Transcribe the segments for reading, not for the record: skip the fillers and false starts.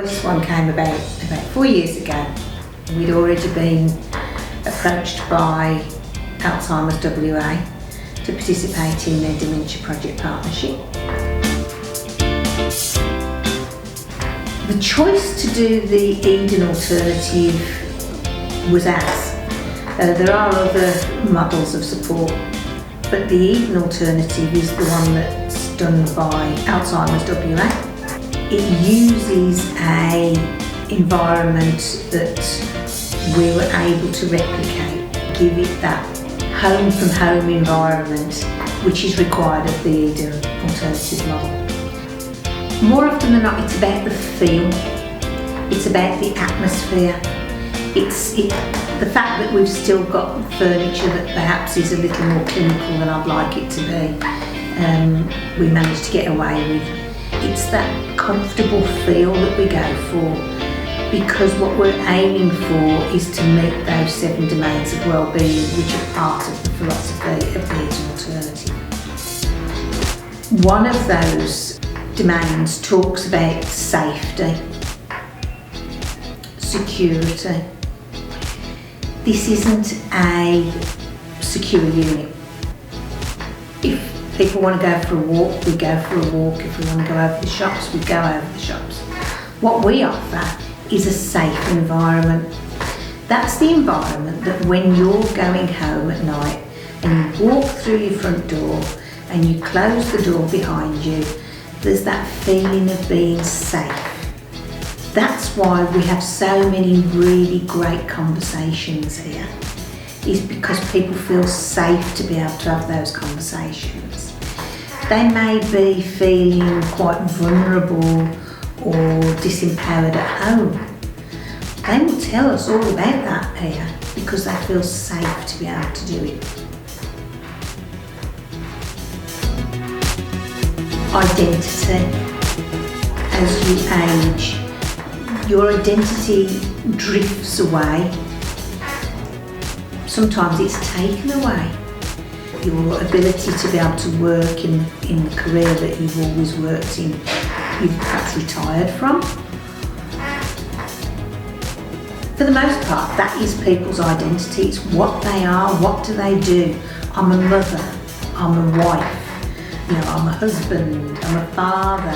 This one came about 4 years ago. We'd already been approached by Alzheimer's WA to participate in their Dementia Project Partnership. The choice to do the Eden alternative was ours. There are other models of support, but the Eden alternative is the one that's done by Alzheimer's WA. It uses an environment that we were able to replicate, give it that home from home environment which is required of the Eden alternative model. More often than not, it's about the feel, it's about the atmosphere, it's the fact that we've still got furniture that perhaps is a little more clinical than I'd like it to be. We managed to get away with. It's that comfortable feel that we go for, because what we're aiming for is to meet those 7 domains of well-being which are part of the philosophy of the Eden alternative. One of those domains talks about safety, security. This isn't a secure unit. If people want to go for a walk, we go for a walk. If we want to go over the shops, we go over the shops. What we offer is a safe environment. That's the environment that when you're going home at night and you walk through your front door and you close the door behind you, there's that feeling of being safe. That's why we have so many really great conversations here, is because people feel safe to be able to have those conversations. They may be feeling quite vulnerable or disempowered at home. They will tell us all about that here because they feel safe to be able to do it. Identity. As you age, your identity drifts away. Sometimes it's taken away. Your ability to be able to work in the career that you've always worked in, you've perhaps retired from. For the most part, that is people's identity. It's what they are, what do they do. I'm a mother, I'm a wife, I'm a husband, I'm a father,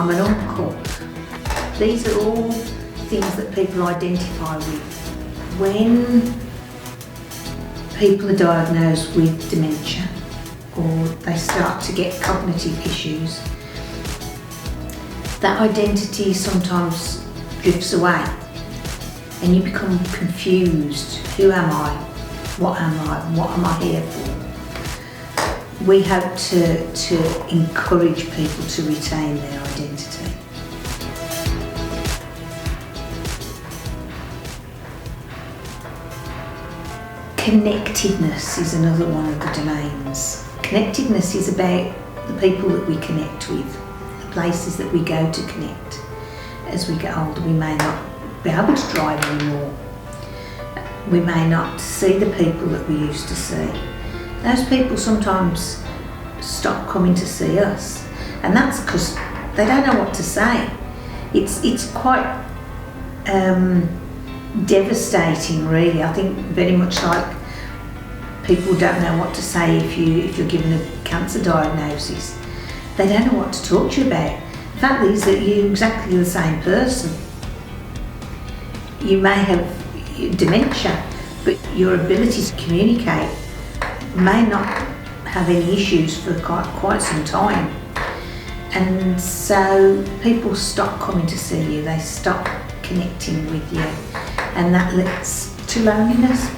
I'm an uncle. These are all things that people identify with. When people are diagnosed with dementia or they start to get cognitive issues, that identity sometimes drifts away and you become confused. Who am I? What am I? What am I here for? We hope to encourage people to retain their identity. Connectedness is another one of the domains. Connectedness is about the people that we connect with, the places that we go to connect. As we get older, we may not be able to drive anymore. We may not see the people that we used to see. Those people sometimes stop coming to see us, and that's because they don't know what to say. It's quite devastating, really. I think very much like people don't know what to say if you're given a cancer diagnosis. They don't know what to talk to you about. The fact is that you're exactly the same person. You may have dementia, but your ability to communicate may not have any issues for quite some time. And so people stop coming to see you, they stop connecting with you, and that leads to loneliness.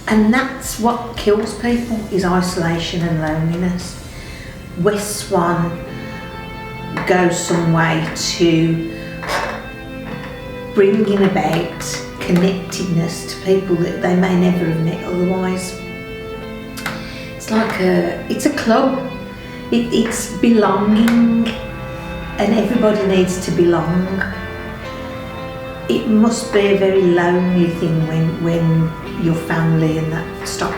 And that's what kills people, is isolation and loneliness. West Swan goes some way to bringing about connectedness to people that they may never have met otherwise. It's a club. It's belonging, and everybody needs to belong. It must be a very lonely thing when your family and that stop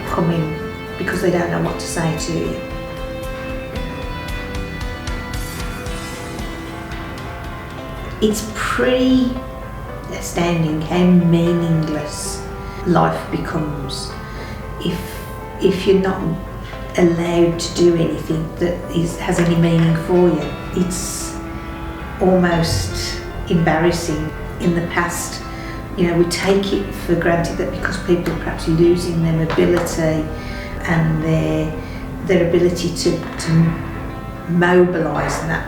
coming because they don't know what to say to you. It's pretty astounding how meaningless life becomes if you're not allowed to do anything that has any meaning for you. It's almost embarrassing. In the past, we take it for granted that because people are perhaps losing their mobility and their ability to mobilise and that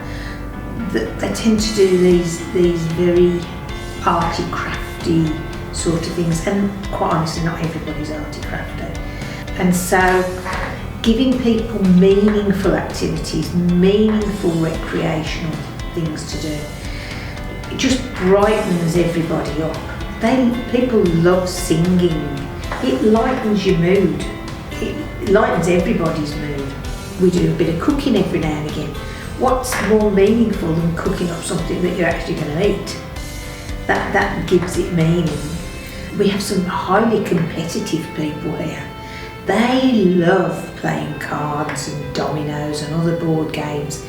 they tend to do these very arty, crafty sort of things, and quite honestly not everybody's arty, crafty. And so giving people meaningful activities, meaningful recreational things to do, it just brightens everybody up. People love singing. It lightens your mood. It lightens everybody's mood. We do a bit of cooking every now and again. What's more meaningful than cooking up something that you're actually going to eat? That gives it meaning. We have some highly competitive people here. They love playing cards and dominoes and other board games.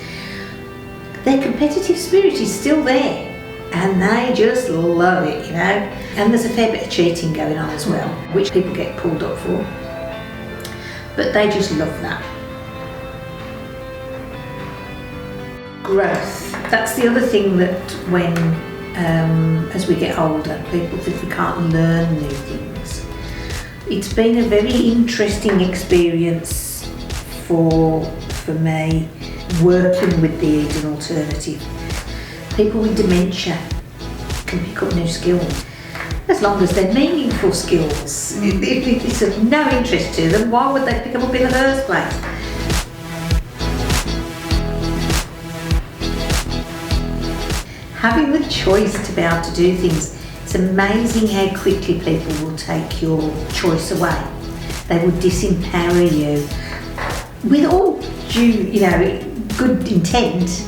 Their competitive spirit is still there and they just love it, And there's a fair bit of cheating going on as well, which people get pulled up for. But they just love that. Growth. That's the other thing that when, as we get older, people think we can't learn new things. It's been a very interesting experience for me working with the Eden Alternative. People with dementia can pick up new skills, as long as they're meaningful skills. If it's of no interest to them, why would they pick them up in the first place? Having the choice to be able to do things, it's amazing how quickly people will take your choice away. They will disempower you with all due, good intent,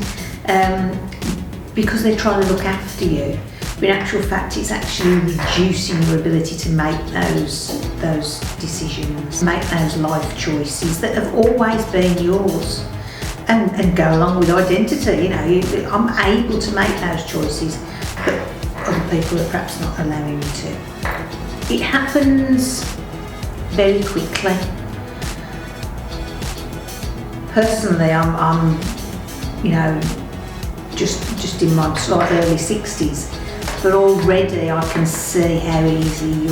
because they're trying to look after you. But in actual fact, it's actually reducing your ability to make those decisions, make those life choices that have always been yours. And go along with identity, I'm able to make those choices, but other people are perhaps not allowing me to. It happens very quickly. Personally, I'm just in my slight early 60s, but already I can see how easy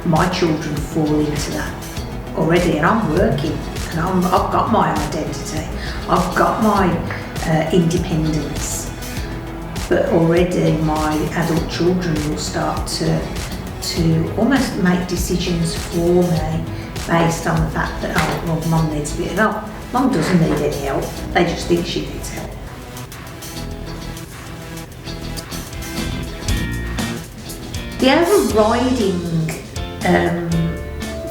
my children fall into that already, and I'm working. I've got my identity, I've got my independence, but already my adult children will start to almost make decisions for me based on the fact that, Mum needs a bit of help. Mum doesn't need any help, they just think she needs help. The overriding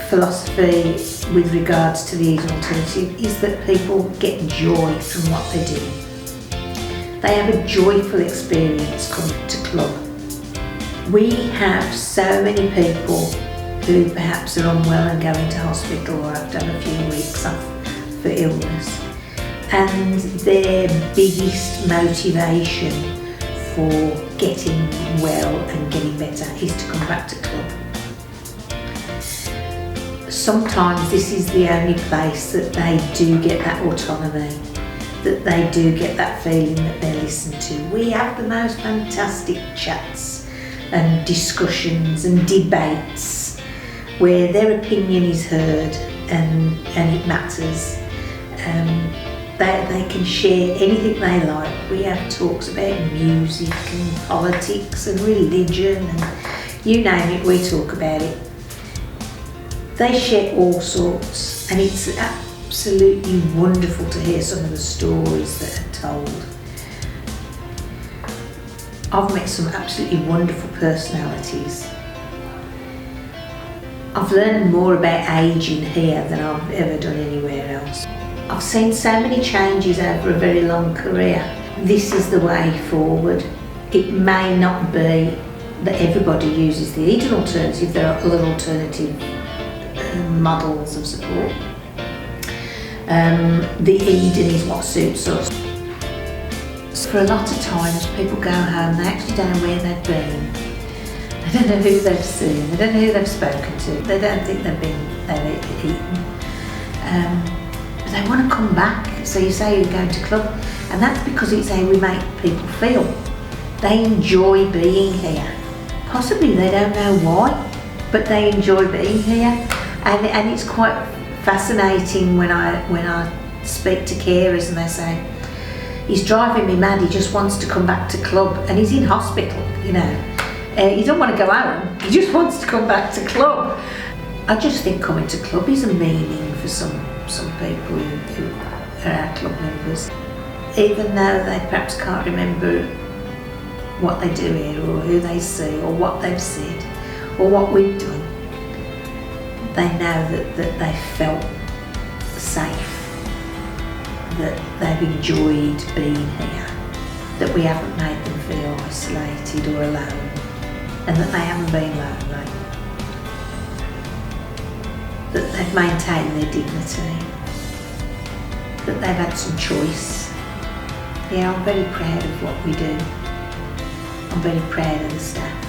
philosophy with regards to the Eden Alternative is that people get joy from what they do. They have a joyful experience coming to club. We have so many people who perhaps are unwell and go into hospital or have done a few weeks off for illness, and their biggest motivation for getting well and getting better is to come back to club. Sometimes this is the only place that they do get that autonomy, that they do get that feeling that they're listened to. We have the most fantastic chats and discussions and debates where their opinion is heard and it matters. They can share anything they like. We have talks about music and politics and religion and you name it, we talk about it. They share all sorts, and it's absolutely wonderful to hear some of the stories that are told. I've met some absolutely wonderful personalities. I've learned more about ageing here than I've ever done anywhere else. I've seen so many changes over a very long career. This is the way forward. It may not be that everybody uses the Eden Alternative, there are other alternative models of support. The Eden is what suits us. For a lot of times people go home, they actually don't know where they've been. They don't know who they've seen, they don't know who they've spoken to, they don't think they've eaten. But they want to come back. So you say you're going to club, and that's because it's how we make people feel. They enjoy being here. Possibly they don't know why, but they enjoy being here. And it's quite fascinating when I speak to carers and they say, he's driving me mad, he just wants to come back to club, and he's in hospital, you know. He don't want to go home, he just wants to come back to club. I just think coming to club is a meaning for some people who are our club members. Even though they perhaps can't remember what they do here, or who they see, or what they've said, or what we've done, they know that they felt safe, that they've enjoyed being here, that we haven't made them feel isolated or alone, and that they haven't been lonely, that they've maintained their dignity, that they've had some choice. Yeah, I'm very proud of what we do. I'm very proud of the staff.